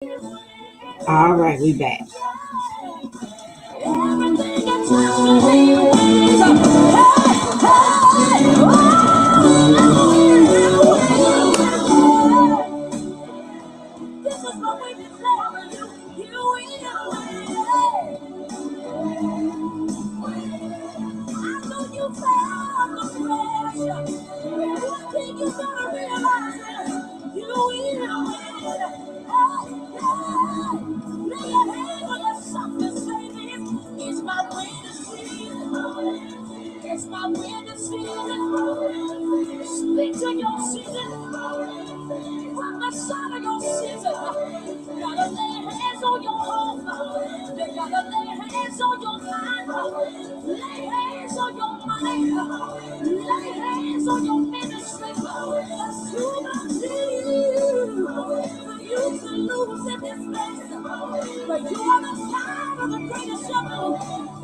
All right, we back. It's my winter season. Speak to your season. Prophesy to your season. Gotta lay hands on your home. You gotta lay hands on your mind. Lay hands on your money. Lay hands on your ministry. It's too much for you to lose in this place. But you are the child of the greatest shepherd.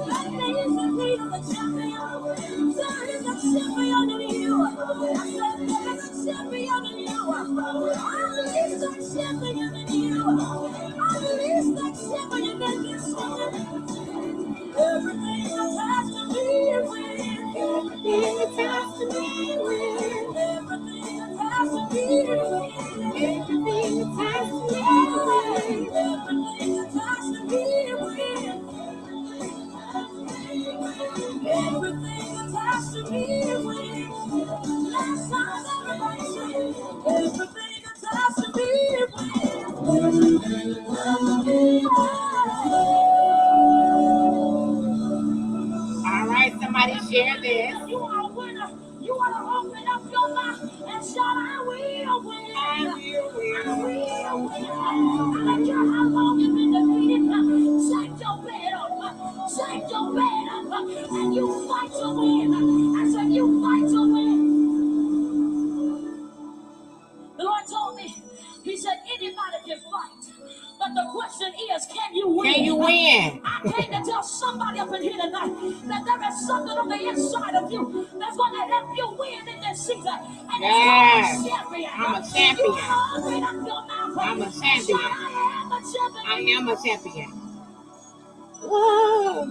That means the lead of the champion. There is a champion in you. I said there is a champion in you. I release that champion in you. I release that champion in this season. Everything attached to me wins. Everything attached to me wins. Everything attached to me wins. Everything attached to me wins. Everything attached to me wins. Everything attached to me wins. Last time everybody said, everything attached to me wins. Everything attached to me All right, somebody share this. You are a winner. You want to open up your mouth and shout, I will win. I will win. I don't care how long you've been defeated. Shake your bed up. Shake your bed up. And you fight to win. I said, you fight to win. The Lord told me, He said, anybody can fight. But the question is, can you win? Can you win? I came to tell somebody up in here tonight that there is something on the inside of you that's going to help you win in this season. And Yes. it's called a champion. I'm a champion. You open up your mouth. I'm a champion. I am a champion. I am a champion. Whoa.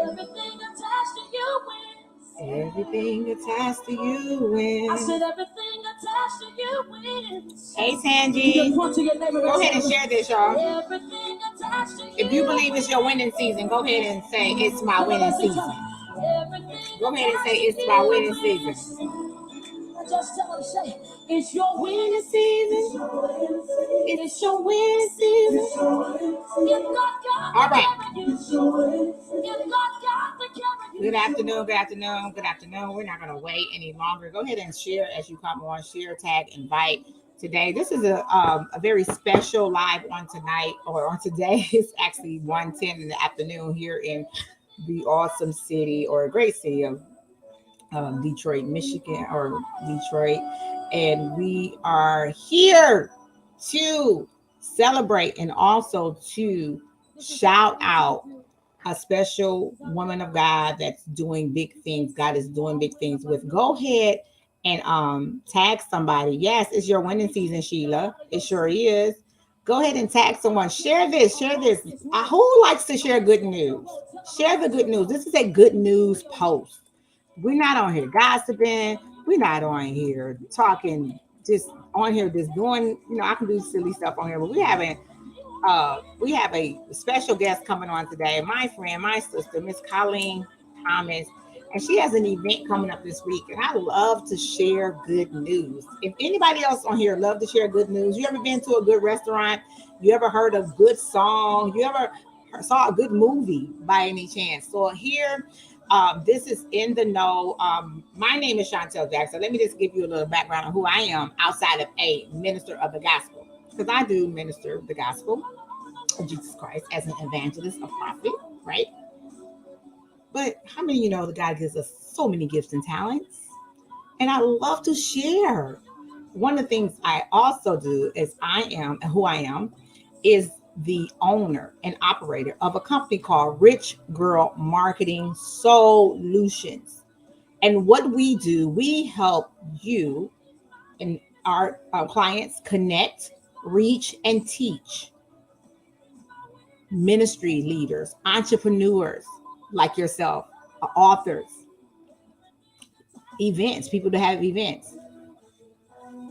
Everything attached to you wins. Everything attached to you wins. I said everything attached to you wins. Hey, You Sanji. just point to your neighbor Go ahead and share this, y'all. Everything attached to you. If you believe it's your winning season, go ahead and say it's my winning season. Go ahead and say it's my winning season. Just tell them, say, it's your winning season. It's your winning season. All right. Good Good afternoon, good afternoon, good afternoon. We're not going to wait any longer. Go ahead and share as you come on. Share, tag, invite. Today, this is a very special live on tonight, or on today. It's actually 1:10 in the afternoon here in the awesome city, or a great city of Detroit, Michigan, or Detroit. And we are here to celebrate and also to shout out a special woman of God that's doing big things. God is doing big things with. Go ahead and tag somebody. Yes, it's your winning season, Sheila. It sure is. Go ahead and tag someone. Share this. Share this. Who likes to share good news? Share the good news. This is a good news post. We're not on here gossiping. We're not on here talking. Just on here, just doing. I can do silly stuff on here, but we have a special guest coming on today. My friend, my sister, Miss Colleen Thomas, and she has an event coming up this week. And I love to share good news. If anybody else on here love to share good news, you ever been to a good restaurant? You ever heard a good song? You ever saw a good movie by any chance? So here. This is In the Know. My name is Chantel Jackson. Let me just give you a little background on who I am outside of a minister of the gospel. Because I do minister the gospel of Jesus Christ as an evangelist, a prophet, right? But how many of you know that God gives us so many gifts and talents? And I love to share. One of the things I also do is who I am is the owner and operator of a company called Rich Girl Marketing Solutions. And what we do, we help you and our clients connect, reach, and teach ministry leaders, entrepreneurs like yourself, authors, events, people that have events,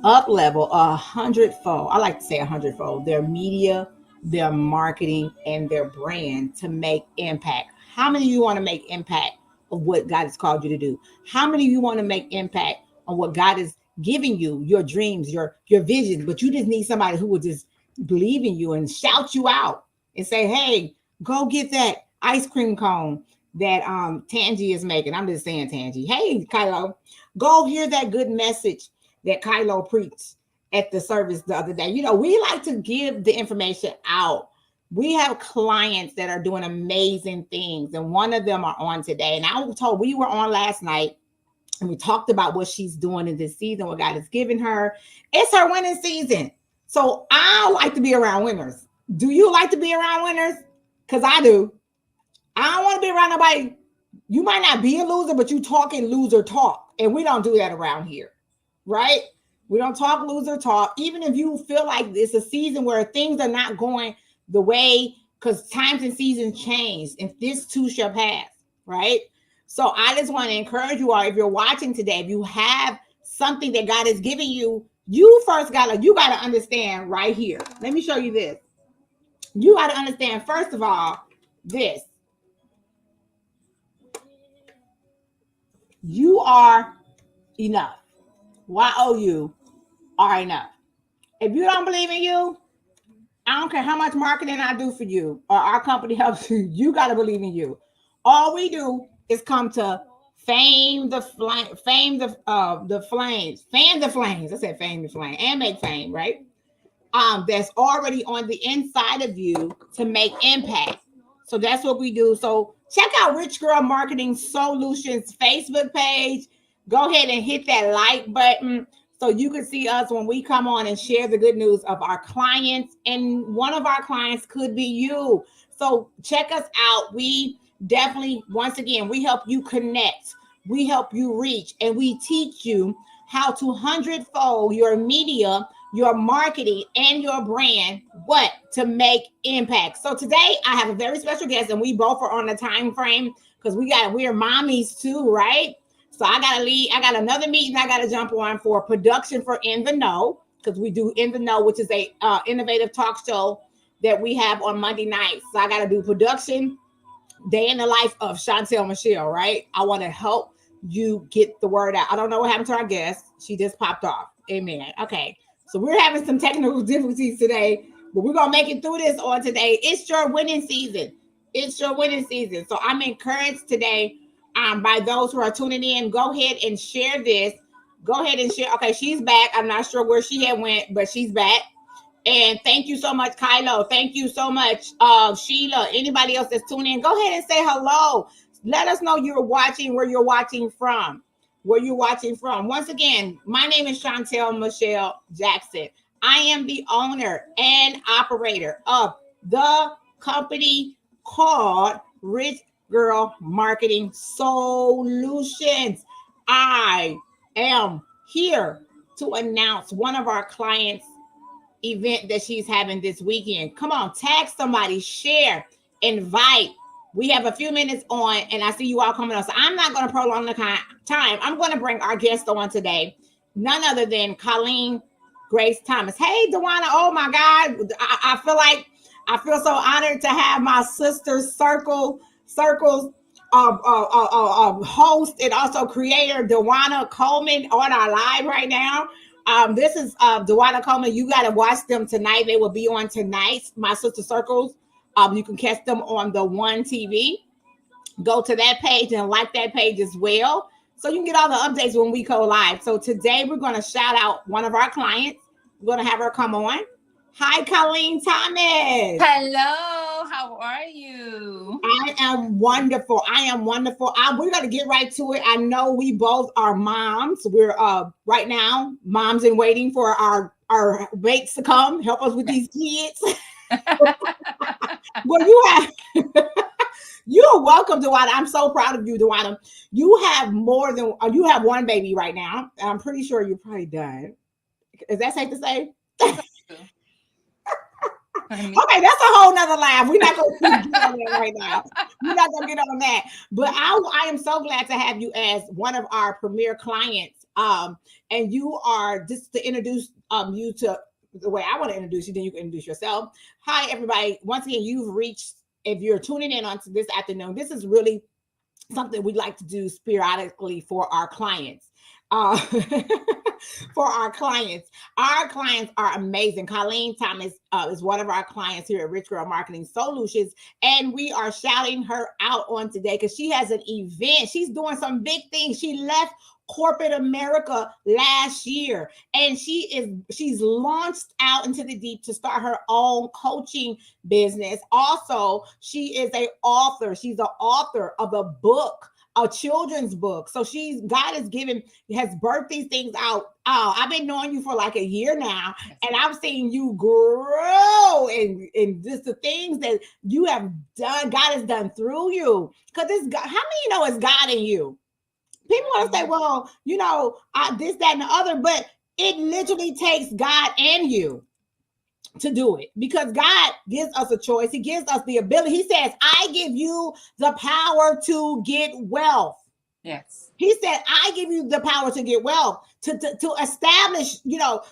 up level 100-fold. I like to say 100-fold their media, their marketing, and their brand to make impact. How many of you want to make impact of what God has called you to do? How many of you want to make impact on what God is giving you, your dreams, your vision? But you just need somebody who will just believe in you and shout you out and say, "Hey, go get that ice cream cone that Tangi is making." I'm just saying, Tangi. Hey, Kylo, go hear that good message that Kylo preached at the service the other day. You know, we like to give the information out. We have clients that are doing amazing things, and one of them are on today. And I was told we were on last night, and we talked about what she's doing in this season, what God has given her. It's her winning season. So I like to be around winners. Do you like to be around winners? Because I do. I don't want to be around nobody. You might not be a loser, but you talking loser talk. And we don't do that around here. Right? We don't talk loser talk. Even if you feel like it's a season where things are not going the way, because times and seasons change, and this too shall pass, right? So I just want to encourage you all, if you're watching today, if you have something that God has given you, you gotta understand right here. Let me show you this. You gotta understand, first of all, this. You are enough. You are enough. If you don't believe in you, I don't care how much marketing I do for you or our company helps you. You got to believe in you. All we do is come to fan the flames. I said fame the flame and make fame, right? That's already on the inside of you to make impact. So that's what we do. So check out Rich Girl Marketing Solutions Facebook page. Go ahead and hit that like button so you can see us when we come on and share the good news of our clients. And one of our clients could be you. So check us out. We definitely, once again, we help you connect. We help you reach, and we teach you how to 100-fold your media, your marketing, and your brand, what to make impact. So today I have a very special guest, and we both are on the time frame because we're mommies too, right? So I gotta leave. I got another meeting I gotta jump on for production for In the Know, because we do In the Know, which is a innovative talk show that we have on Monday nights. So I gotta do production, day in the life of Chantel Michelle, right? I want to help you get the word out. I don't know what happened to our guest. She just popped off. Amen. Okay. So we're having some technical difficulties today, but we're going to make it through this on today. It's your winning season. It's your winning season. So I'm encouraged today by those who are tuning in. Go ahead and share this. Go ahead and share. Okay, she's back. I'm not sure where she had went, but she's back. And thank you so much, Kylo. Thank you so much, Sheila. Anybody else that's tuning in, go ahead and say hello. Let us know you're watching, where you're watching from. Where you're watching from. Once again, my name is Chantel Michelle Jackson. I am the owner and operator of the company called Rich Girl Marketing Solutions. I am here to announce one of our clients' event that she's having this weekend. Come on, tag somebody, share, invite. We have a few minutes on, and I see you all coming on. So I'm not going to prolong the time. I'm going to bring our guest on today, none other than Colleen Grace Thomas. Hey, Dewana. Oh my God. I feel so honored to have my sister Circles host and also creator Dewana Coleman on our live right now. This is Dewana Coleman. You got to watch them tonight. They will be on tonight. My sister Circles. You can catch them on the One TV. Go to that page and like that page as well, so you can get all the updates when we go live. So today we're going to shout out one of our clients. We're going to have her come on. Hi, Colleen Thomas. Hello, how are you? I am wonderful. We're going to get right to it. I know we both are moms. We're right now moms in waiting for our mates to come help us with these kids. Well, you're welcome, Dewana. I'm so proud of you, Dewana. You have you have one baby right now. I'm pretty sure you're probably done. Is that safe to say? Okay, that's a whole nother live. We're not going to get on that right now. We're not going to get on that. But I am so glad to have you as one of our premier clients. And you are, just to introduce you to the way I want to introduce you, then you can introduce yourself. Hi, everybody. Once again, you've reached, if you're tuning in on this afternoon, this is really something we'd like to do periodically for our clients. Uh, for our clients. Our clients are amazing. Colleen Thomas is one of our clients here at Rich Girl Marketing Solutions, and we are shouting her out on today because she has an event. She's doing some big things. She left corporate America last year, and she's launched out into the deep to start her own coaching business. Also, she is a author. She's the author of a book, a children's book. So God has birthed these things out. Oh, I've been knowing you for like a year now, and I've seen you grow and just the things that you have done, God has done through you. Because it's God. How many know it's God in you? People want to say, well, this, that, and the other, but it literally takes God and you to do it, because God gives us a choice. He gives us the ability. He says, I give you the power to get wealth. Yes. He said, I give you the power to get wealth, to establish, I'll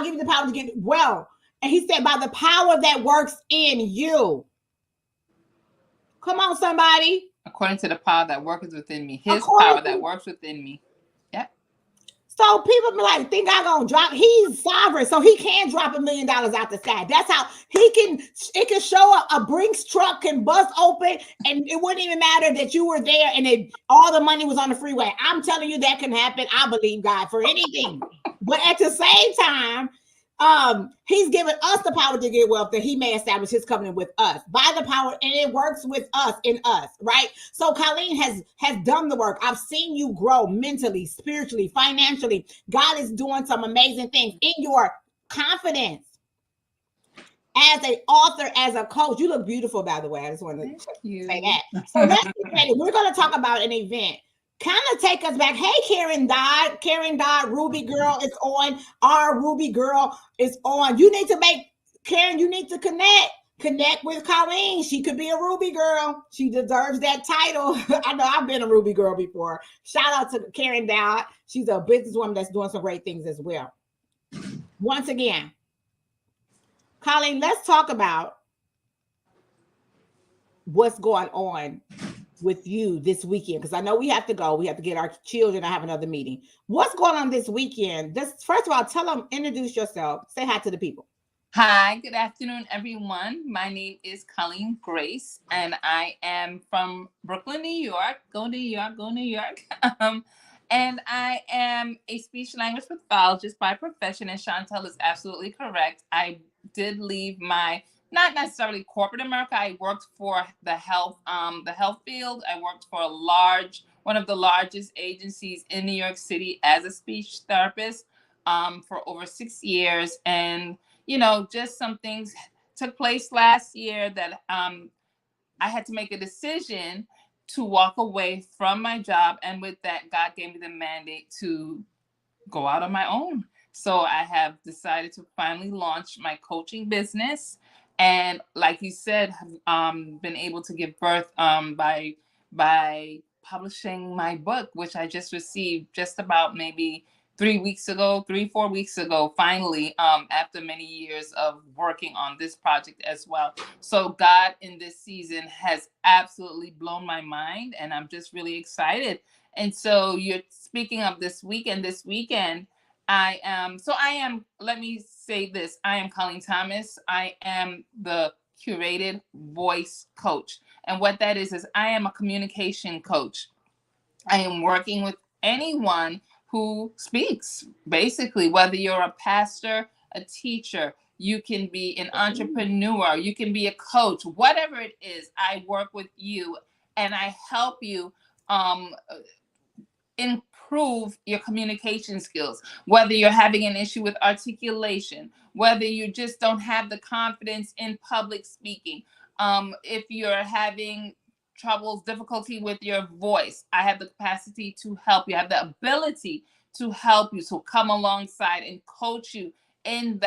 give you the power to get wealth. And he said, by the power that works in you. Come on, somebody. According to the power that works within me. His power that works within me. Yep. So people be like, think I'm gonna drop? He's sovereign, so he can drop $1 million out the sky. That's how it can show up. A Brinks truck can bust open, and it wouldn't even matter that you were there and all the money was on the freeway. I'm telling you, that can happen. I believe God for anything. But at the same time, he's given us the power to get wealth, that he may establish his covenant with us by the power, and it works with us, in us, right? So Colleen has done the work. I've seen you grow mentally, spiritually, financially. God is doing some amazing things in your confidence as an author, as a coach. You look beautiful, by the way. I just want to say that. So let's get ready. We're going to talk about an event. Kind of take us back. Hey, Karen Dodd, Ruby Girl is on. Our Ruby Girl is on. You need to connect with Colleen. She could be a Ruby Girl. She deserves that title. I know I've been a Ruby Girl before. Shout out to Karen Dodd. She's a businesswoman that's doing some great things as well. Once again, Colleen, let's talk about what's going on with you this weekend, because I know we have to go. We have to get our children. I have another meeting. What's going on this weekend? First of all, introduce yourself. Say hi to the people. Hi, good afternoon, everyone. My name is Colleen Grace, and I am from Brooklyn, New York. Go New York, go New York. And I am a speech language pathologist by profession, and Chantel is absolutely correct. I did leave not necessarily corporate America. I worked for the health field. I worked for one of the largest agencies in New York City as a speech therapist for over 6 years. And, just some things took place last year that I had to make a decision to walk away from my job. And with that, God gave me the mandate to go out on my own. So I have decided to finally launch my coaching business. And like you said, been able to give birth by publishing my book, which I just received just about maybe 4 weeks ago, finally, after many years of working on this project as well. So God in this season has absolutely blown my mind, and I'm just really excited. And so you're speaking of this weekend, let me say this. I am Colleen Thomas. I am the Curated Voice Coach. And what that is I am a communication coach. I am working with anyone who speaks, basically, whether you're a pastor, a teacher, you can be an entrepreneur, you can be a coach, whatever it is, I work with you and I help you improve your communication skills, whether you're having an issue with articulation, whether you just don't have the confidence in public speaking, if you're having difficulty with your voice, I have the capacity to help you. I have the ability to help you, to come alongside and coach you in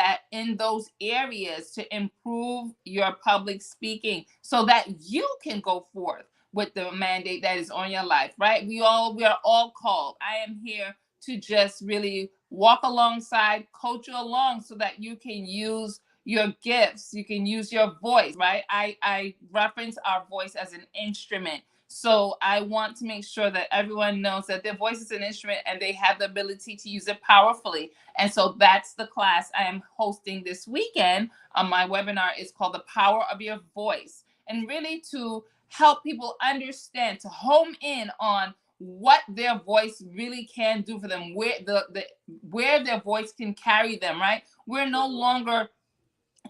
those areas to improve your public speaking so that you can go forth with the mandate that is on your life, right? We are all called. I am here to just really walk alongside, coach you along so that you can use your gifts, you can use your voice, right? I reference our voice as an instrument. So I want to make sure that everyone knows that their voice is an instrument and they have the ability to use it powerfully. And so that's the class I am hosting this weekend. My webinar is called The Power of Your Voice. And really to help people understand, to home in on what their voice really can do for them, where their voice can carry them, right? We're no longer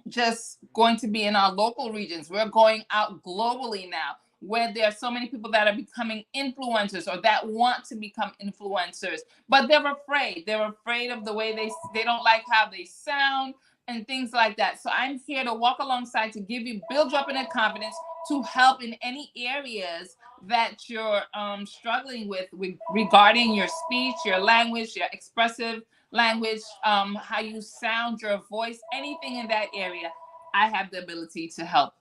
just going to be in our local regions. We're going out globally now, where there are so many people that are becoming influencers or that want to become influencers, but they're afraid. They're afraid of the way they don't like how they sound and things like that. So I'm here to walk alongside to build you up in a confidence, to help in any areas that you're struggling with regarding your speech, your language, your expressive language, how you sound, your voice, anything in that area. I have the ability to help.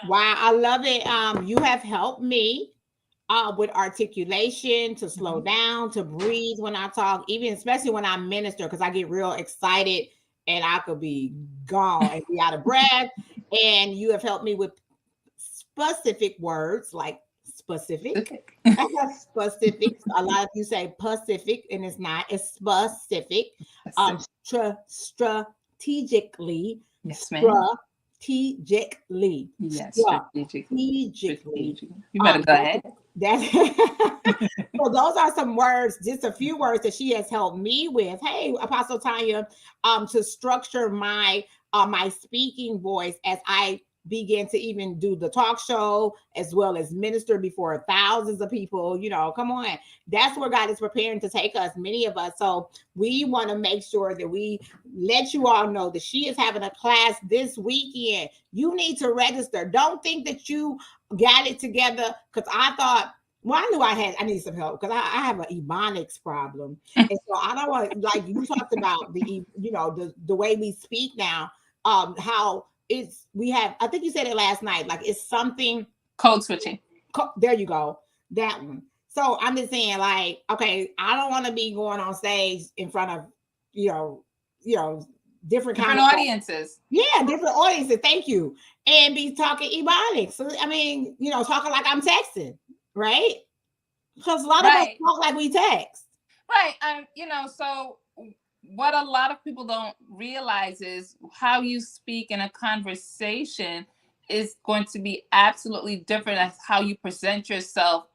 Wow, I love it. You have helped me with articulation, to slow down, to breathe when I talk, even especially when I minister, because I get real excited and I could be gone and be out of breath. And you have helped me with specific words like specific. Specific. A lot of you say Pacific, and it's not. It's specific. Strategically. Yes, ma'am. Strategically. Yes, Strategically. You better go ahead. So those are some words, just a few words that she has helped me with. Hey, Apostle Tanya, to structure my my speaking voice as I begin to even do the talk show as well as minister before thousands of people. You know, come on. That's where God is preparing to take us, many of us. So we want to make sure that we let you all know that she is having a class this weekend. You need to register. Don't think that you got it together, because I thought, well, I knew I need some help because I have an ebonics problem. And so I don't want, like you talked about the way we speak now, how we have, I think you said it last night, like it's something code switching. There you go. That one. So I'm just saying, like, okay, I don't want to be going on stage in front of, different audiences. Yeah, different audiences. Thank you. And be talking ebonics. So, I mean, talking like I'm texting, right? Because a lot of us talk like we text. Right. So what a lot of people don't realize is how you speak in a conversation is going to be absolutely different as how you present yourself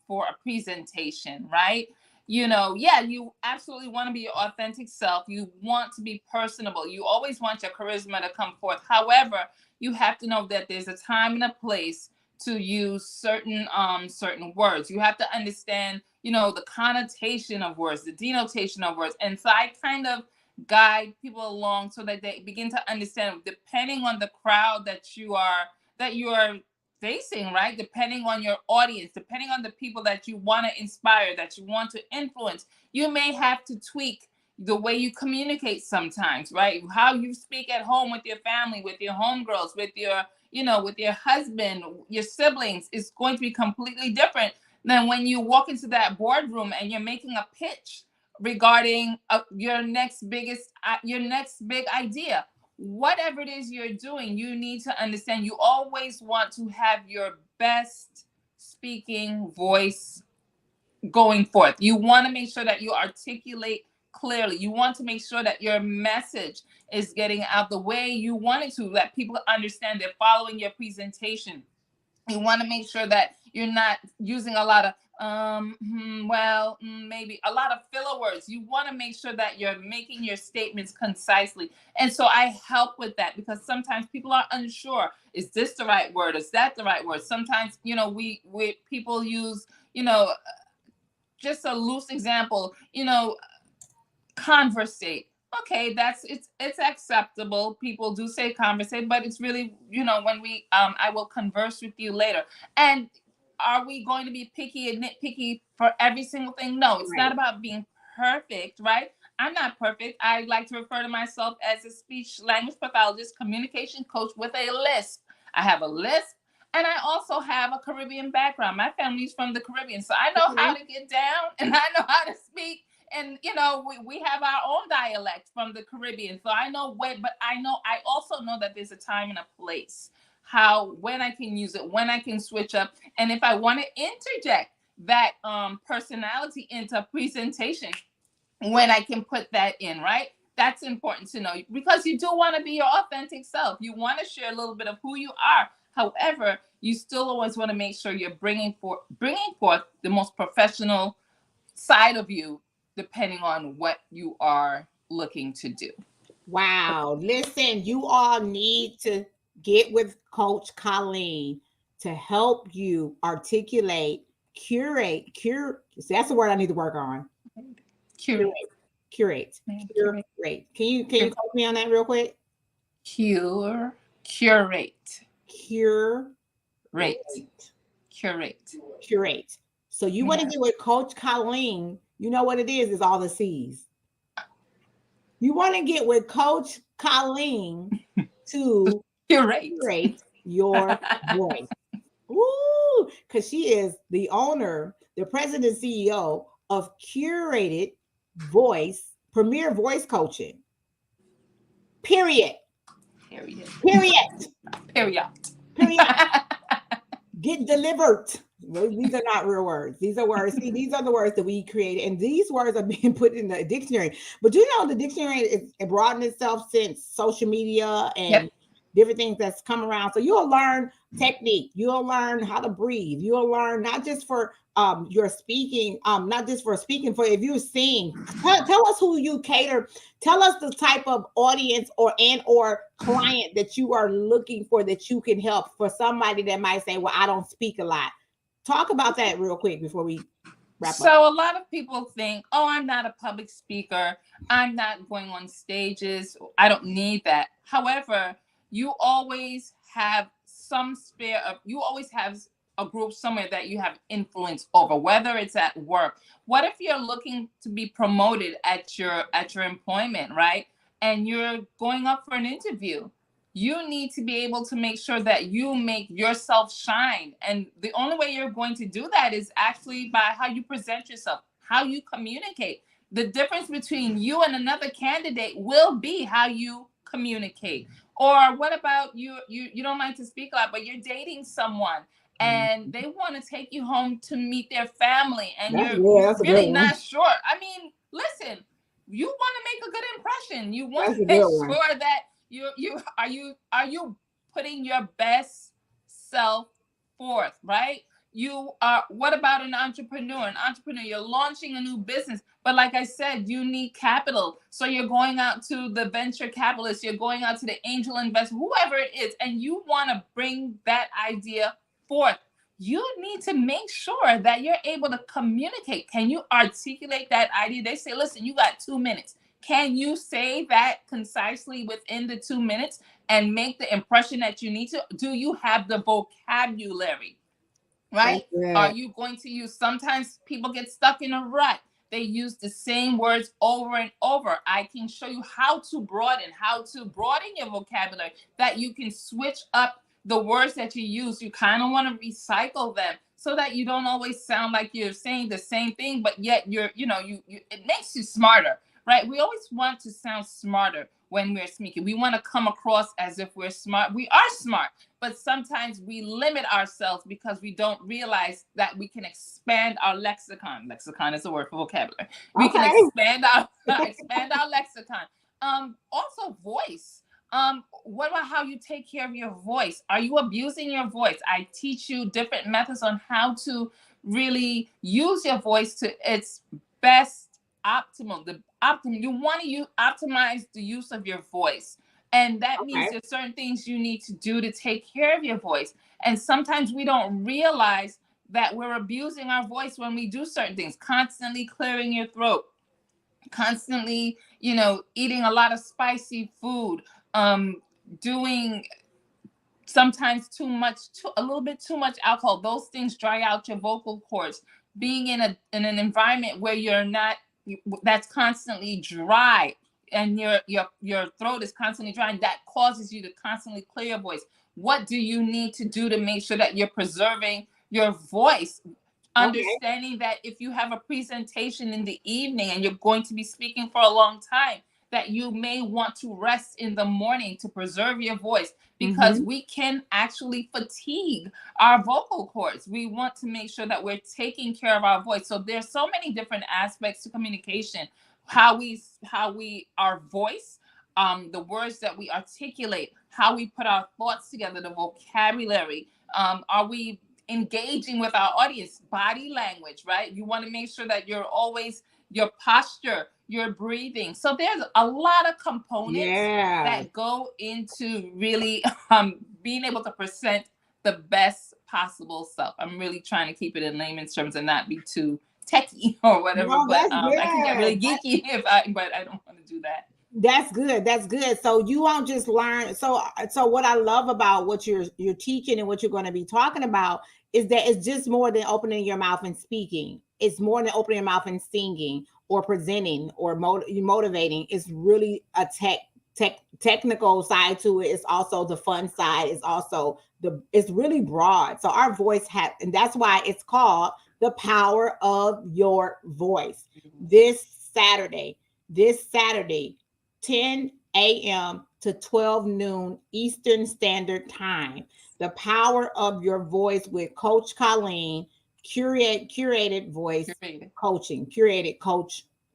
for a presentation, right? You absolutely want to be your authentic self. You want to be personable. You always want your charisma to come forth. However, you have to know that there's a time and a place to use certain words. You have to understand, the connotation of words, the denotation of words. And so I kind of guide people along so that they begin to understand, depending on the crowd that you are facing, right? Depending on your audience, depending on the people that you want to inspire, that you want to influence, you may have to tweak the way you communicate sometimes, right? How you speak at home with your family, with your homegirls, with your husband, your siblings is going to be completely different than when you walk into that boardroom and you're making a pitch regarding your next big idea. Whatever it is you're doing, you need to understand you always want to have your best speaking voice going forth. You want to make sure that you articulate clearly. You want to make sure that your message is getting out the way you want it to, that people understand they're following your presentation. You want to make sure that you're not using a lot of maybe a lot of filler words. You want to make sure that you're making your statements concisely. And so I help with that because sometimes people are unsure. Is this the right word? Is that the right word? Sometimes, we people use, just a loose example, conversate. Okay, it's acceptable. People do say conversate, but it's really, when we I will converse with you later. And are we going to be picky and nitpicky for every single thing? No, it's not about being perfect, right? I'm not perfect. I like to refer to myself as a speech language pathologist, communication coach with a lisp. I have a lisp, and I also have a Caribbean background. My family's from the Caribbean, so I know how Okay. to get down and I know how to speak. And we have our own dialect from the Caribbean, so I know when. But I also know that there's a time and a place. How when I can use it, when I can switch up, and if I want to interject that personality into presentation, when I can put that in, right? That's important to know because you do want to be your authentic self. You want to share a little bit of who you are. However, you still always want to make sure you're bringing forth the most professional side of you, depending on what you are looking to do. Wow. Listen, you all need to get with Coach Colleen to help you articulate, cure. See, that's the word I need to work on. Curate, Curate, curate, curate, curate. Can you coach me on that real quick? curate, Cure, rate, curate. curate. So you want to Yeah. get with Coach Colleen. You know what it is all the C's. You want to get with Coach Colleen to Curate. curate your voice. Ooh, because she is the owner, the president CEO of Curated Voice, Premier Voice Coaching. Period. Period. Period. Period. Period. Get delivered. Well, these are not real words. These are words. See, these are the words that we created, and these words are being put in the dictionary. But you know, the dictionary is it broadened itself since social media and Yep. different things that's come around. So you'll learn technique. You'll learn how to breathe. You'll learn not just for your speaking, not just for speaking. For if you sing, tell us who you cater. Tell us the type of audience or client that you are looking for that you can help. For somebody that might say, "Well, I don't speak a lot." Talk about that real quick before we wrap up. So a lot of people think, oh, I'm not a public speaker. I'm not going on stages. I don't need that. However, you always have you always have a group somewhere that you have influence over, whether it's at work. What if you're looking to be promoted at your employment, right? And you're going up for an interview, you need to be able to make sure that you make yourself shine. And the only way you're going to do that is actually by how you present yourself, how you communicate. The difference between you and another candidate will be how you communicate. Or what about you don't like to speak a lot, but you're dating someone and they want to take you home to meet their family and That's you're good. That's a good really one. not sure. I mean, listen, you want to make a good impression. You want That's to a make good one. sure that you putting your best self forth, right? You are What about an entrepreneur? An entrepreneur, you're launching a new business, but like I said, you need capital. So you're going out to the venture capitalists, you're going out to the angel investor, whoever it is, and you want to bring that idea forth. You need to make sure that you're able to communicate. Can you articulate that idea? They say, listen, you got 2 minutes. Can you say that concisely within the 2 minutes and make the impression that you need to? Do you have the vocabulary? That's Right? Are good. you going to use? Sometimes people get stuck in a rut. They use the same words over and over. I can show you how to broaden your vocabulary, that you can switch up the words that you use. You kind of want to recycle them so that you don't always sound like you're saying the same thing, but yet you it makes you smarter, right? We always want to sound smarter when we're speaking. We want to come across as if we're smart. We are smart, but sometimes we limit ourselves because we don't realize that we can expand our lexicon. Lexicon is a word for vocabulary. We can Okay. expand our expand our lexicon. Also voice. What about how you take care of your voice? Are you abusing your voice? I teach you different methods on how to really use your voice to its best optimal. The optimum, you want to optimize the use of your voice. And that means Okay. there's certain things you need to do to take care of your voice. And sometimes we don't realize that we're abusing our voice when we do certain things, constantly clearing your throat, constantly, eating a lot of spicy food, doing sometimes a little bit too much alcohol. Those things dry out your vocal cords. Being in an environment where you're not that's constantly dry, and your throat is constantly dry, and that causes you to constantly clear your voice. What do you need to do to make sure that you're preserving your voice? Okay. Understanding that if you have a presentation in the evening and you're going to be speaking for a long time, that you may want to rest in the morning to preserve your voice, because Mm-hmm. we can actually fatigue our vocal cords. We want to make sure that we're taking care of our voice. So there's so many different aspects to communication. How we our voice, the words that we articulate, how we put our thoughts together, the vocabulary. Are we engaging with our audience? Body language, right? You want to make sure that you're always, your posture, your breathing. So there's a lot of components Yeah. that go into really being able to present the best possible self. I'm really trying to keep it in layman's terms and not be too techie or whatever, No, but that's I can get really good. geeky but I don't want to do that. That's good. That's good. So you won't just learn. So what I love about what you're teaching and what you're going to be talking about is that it's just more than opening your mouth and speaking. It's more than opening your mouth and singing or presenting or motivating. It's really a technical side to it. It's also the fun side. It's also it's really broad. So our voice and that's why it's called the power of your voice. This Saturday, this Saturday, 10 a.m. to 12 noon Eastern Standard Time. The power of your voice with Coach Colleen, curated voice Curated. coaching, curated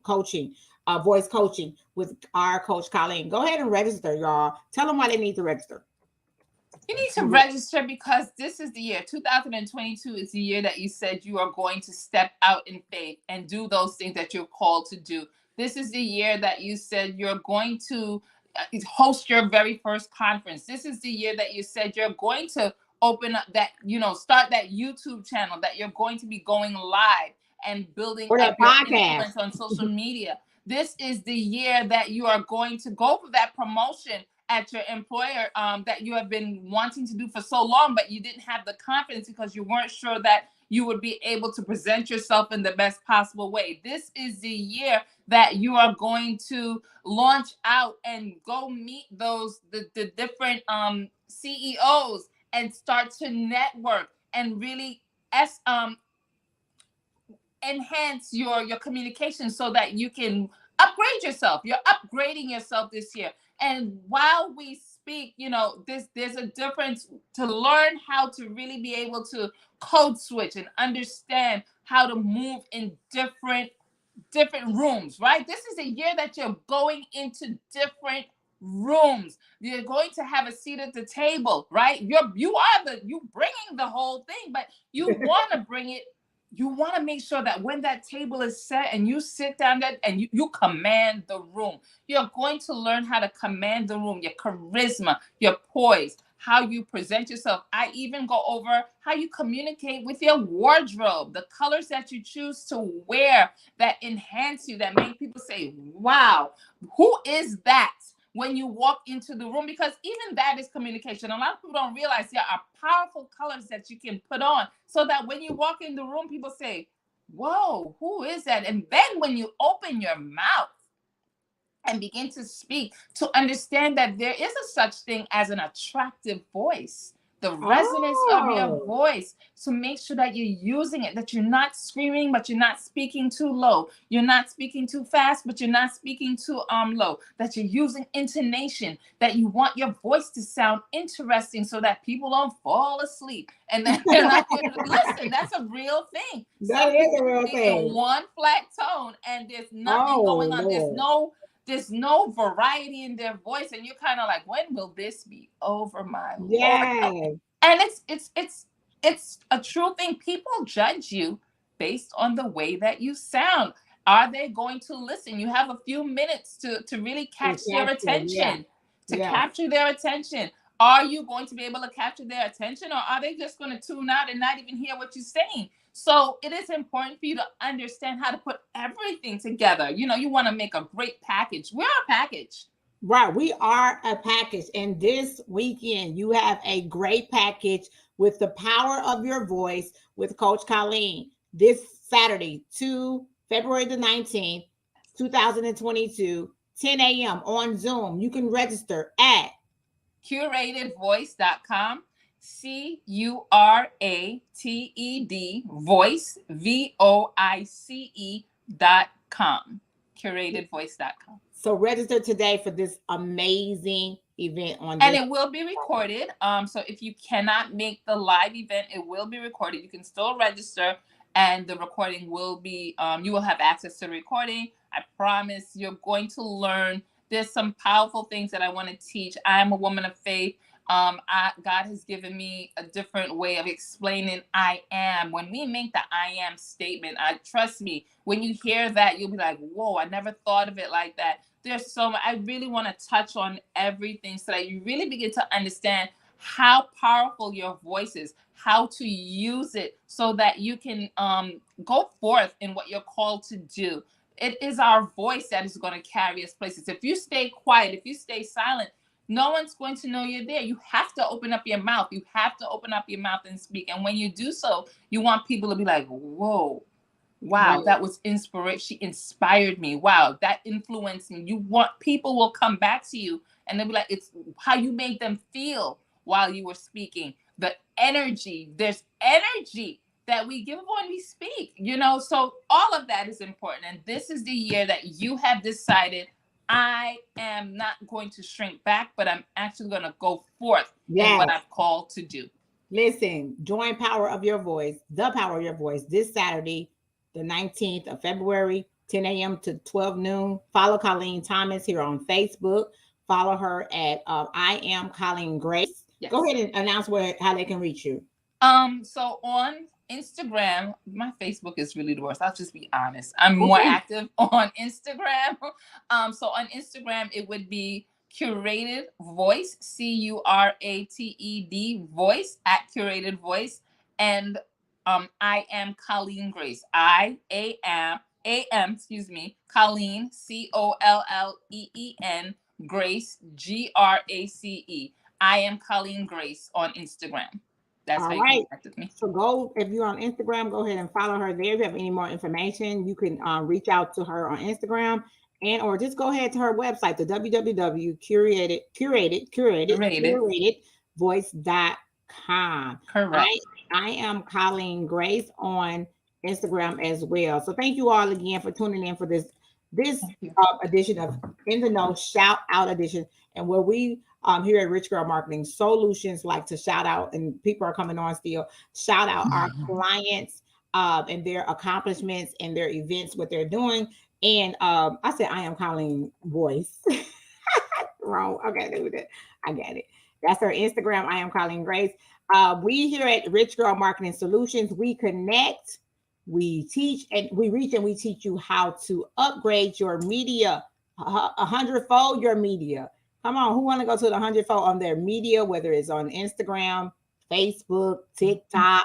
coaching, voice coaching with our Coach Colleen. Go ahead and register, y'all. Tell them why they need to register. You need to register because this is the year. 2022 is the year that you said you are going to step out in faith and do those things that you're called to do. This is the year that you said you're going to host your very first conference. This is the year that you said you're going to open up that, start that YouTube channel, that you're going to be going live and building Or that up your podcast. influence on social media. This is the year that you are going to go for that promotion at your employer that you have been wanting to do for so long, but you didn't have the confidence because you weren't sure that you would be able to present yourself in the best possible way. This is the year that you are going to launch out and go meet the different CEOs and start to network and really enhance your communication so that you can upgrade yourself. You're upgrading yourself this year. And while we speak, there's a difference to learn how to really be able to code switch and understand how to move in different rooms, right? This is a year that you're going into different rooms. You're going to have a seat at the table, right? You bringing the whole thing, but you want to bring it. You want to make sure that when that table is set and you sit down there and you command the room, you're going to learn how to command the room, your charisma, your poise, how you present yourself. I even go over how you communicate with your wardrobe, the colors that you choose to wear that enhance you, that make people say, wow, who is that? When you walk into the room, because even that is communication. A lot of people don't realize there are powerful colors that you can put on so that when you walk in the room, people say, whoa, who is that? And then when you open your mouth and begin to speak, to understand that there is a such thing as an attractive voice, the resonance of your voice. So make sure that you're using it, that you're not screaming, but you're not speaking too low. You're not speaking too fast, but you're not speaking too low. That you're using intonation, that you want your voice to sound interesting so that people don't fall asleep. And that they're not listen, that's a real thing. That is a real thing. In one flat tone, and there's nothing going on. Lord. There's no variety in their voice, and you're kind of like, when will this be over, my Yes. Lord? And it's a true thing. People judge you based on the way that you sound. Are they going to listen? You have a few minutes to really catch their attention, capture their attention. Are you going to be able to capture their attention, or are they just going to tune out and not even hear what you're saying? So it is important for you to understand how to put everything together. You want to make a great package. We're a package. Right. We are a package. And this weekend, you have a great package with the power of your voice with Coach Colleen. This Saturday, February the 19th, 2022, 10 a.m. on Zoom. You can register at curatedvoice.com. CURATED voice VOICE.com. Curatedvoice.com. So register today for this amazing event on And this. it will be recorded. So if you cannot make the live event, it will be recorded. You can still register, and the recording will be. You will have access to the recording. I promise you're going to learn. There's some powerful things that I want to teach. I'm a woman of faith. God has given me a different way of explaining I am. When we make the I am statement, trust me, when you hear that, you'll be like, whoa, I never thought of it like that. There's so much. I really want to touch on everything so that you really begin to understand how powerful your voice is, how to use it so that you can go forth in what you're called to do. It is our voice that is going to carry us places. If you stay quiet, if you stay silent, no one's going to know you're there. You have to open up your mouth. You have to open up your mouth and speak. And when you do so, you want people to be like, whoa, wow, Right. that was inspiration. She inspired me. Wow, that influenced me. You want people will come back to you and they'll be like, it's how you made them feel while you were speaking. The energy, there's energy that we give when we speak, so all of that is important. And this is the year that you have decided I am not going to shrink back, but I'm actually going to go forth in what I'm called to do. Listen, join Power of Your Voice, the Power of Your Voice, this Saturday, the 19th of February, 10 a.m. to 12 noon. Follow Colleen Thomas here on Facebook. Follow her at I Am Colleen Grace. Yes. Go ahead and announce how they can reach you. So on Instagram, my Facebook is really the worst. I'll just be honest. I'm more active on Instagram. So on Instagram, it would be Curated Voice, CURATED Voice at Curated Voice. And I am Colleen Grace. I am Colleen, COLLEEN, Grace, GRACE. I am Colleen Grace on Instagram. That's how you connect with me. So go, if you're on Instagram, go ahead and follow her there. If you have any more information, you can reach out to her on Instagram or just go ahead to her website, the www.curatedvoice.com. Correct. I am Colleen Grace on Instagram as well. So thank you all again for tuning in for this edition of In the Know Shout Out Edition, and where we here at Rich Girl Marketing Solutions like to shout out, and people are coming on still, shout out our clients and their accomplishments and their events, what they're doing. And I said I am Colleen Voice. Wrong. Okay, I got it. That's her Instagram. I am Colleen Grace. We here at Rich Girl Marketing Solutions, we connect, we teach, and we reach, and we teach you how to upgrade your media, 100-fold your media. Come on, who want to go to the 100-fold on their media, whether it's on Instagram, Facebook, TikTok,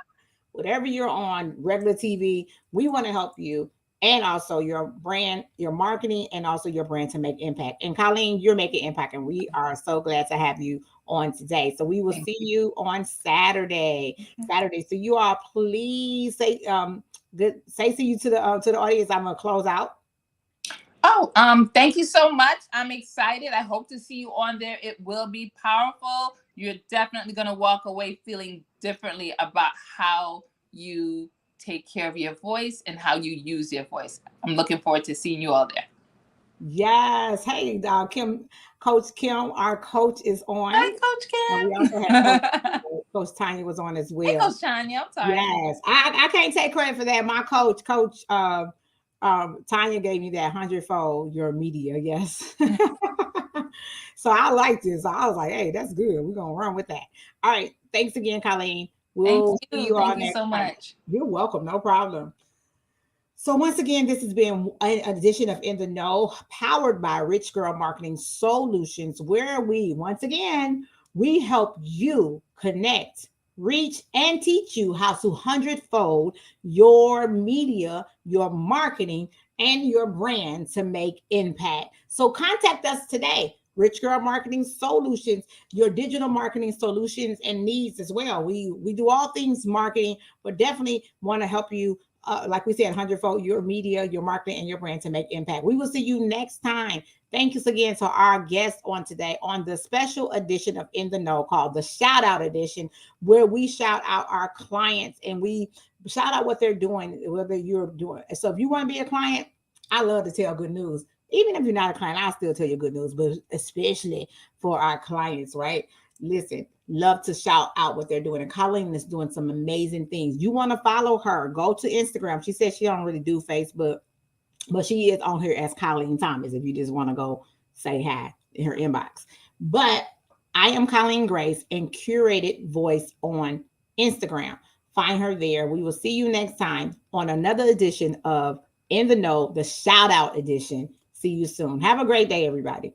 whatever you're on, regular TV. We want to help you, and also your brand, your marketing, and also your brand to make impact. And Colleen, you're making impact, and we are so glad to have you on today. So we will see you on Saturday. So you all please say see you to the audience. I'm gonna close out. Thank you so much. I'm excited. I hope to see you on there. It will be powerful. You're definitely going to walk away feeling differently about how you take care of your voice and how you use your voice. I'm looking forward to seeing you all there. Yes. Hey, Coach Kim, our coach is on. Hi, Coach Kim. And we also have Coach Tanya was on as well. Hey, Coach Tanya. I'm sorry. Yes. I can't take credit for that. My coach, Tanya gave me that 100-fold your media. Yes. So I like this. I was like, hey, that's good. We're going to run with that. All right. Thanks again, Colleen. We'll see you all next time. Thank you so much. You're welcome. No problem. So once again, this has been an edition of In the Know, powered by Rich Girl Marketing Solutions, where we help you connect, reach, and teach you how to 100-fold your media, your marketing, and your brand to make impact. So contact us today, Rich Girl Marketing Solutions, your digital marketing solutions and needs as well. We do all things marketing, but definitely want to help you like we said, 100-fold your media, your marketing, and your brand to make impact. We will see you next time. Thank you again to our guest on today on the special edition of In the Know called the Shout Out Edition, where we shout out our clients and we shout out what they're doing, whether you're doing. So if you want to be a client, I love to tell good news. Even if you're not a client, I'll still tell you good news, but especially for our clients, right? Listen, love to shout out what they're doing. And Colleen is doing some amazing things. You want to follow her, go to Instagram. She said she don't really do Facebook, but she is on here as Colleen Thomas if you just want to go say hi in her inbox. But I am Colleen Grace and Curated Voice on Instagram. Find her there. We will see you next time on another edition of In the Know, the Shout Out Edition. See you soon. Have a great day, everybody.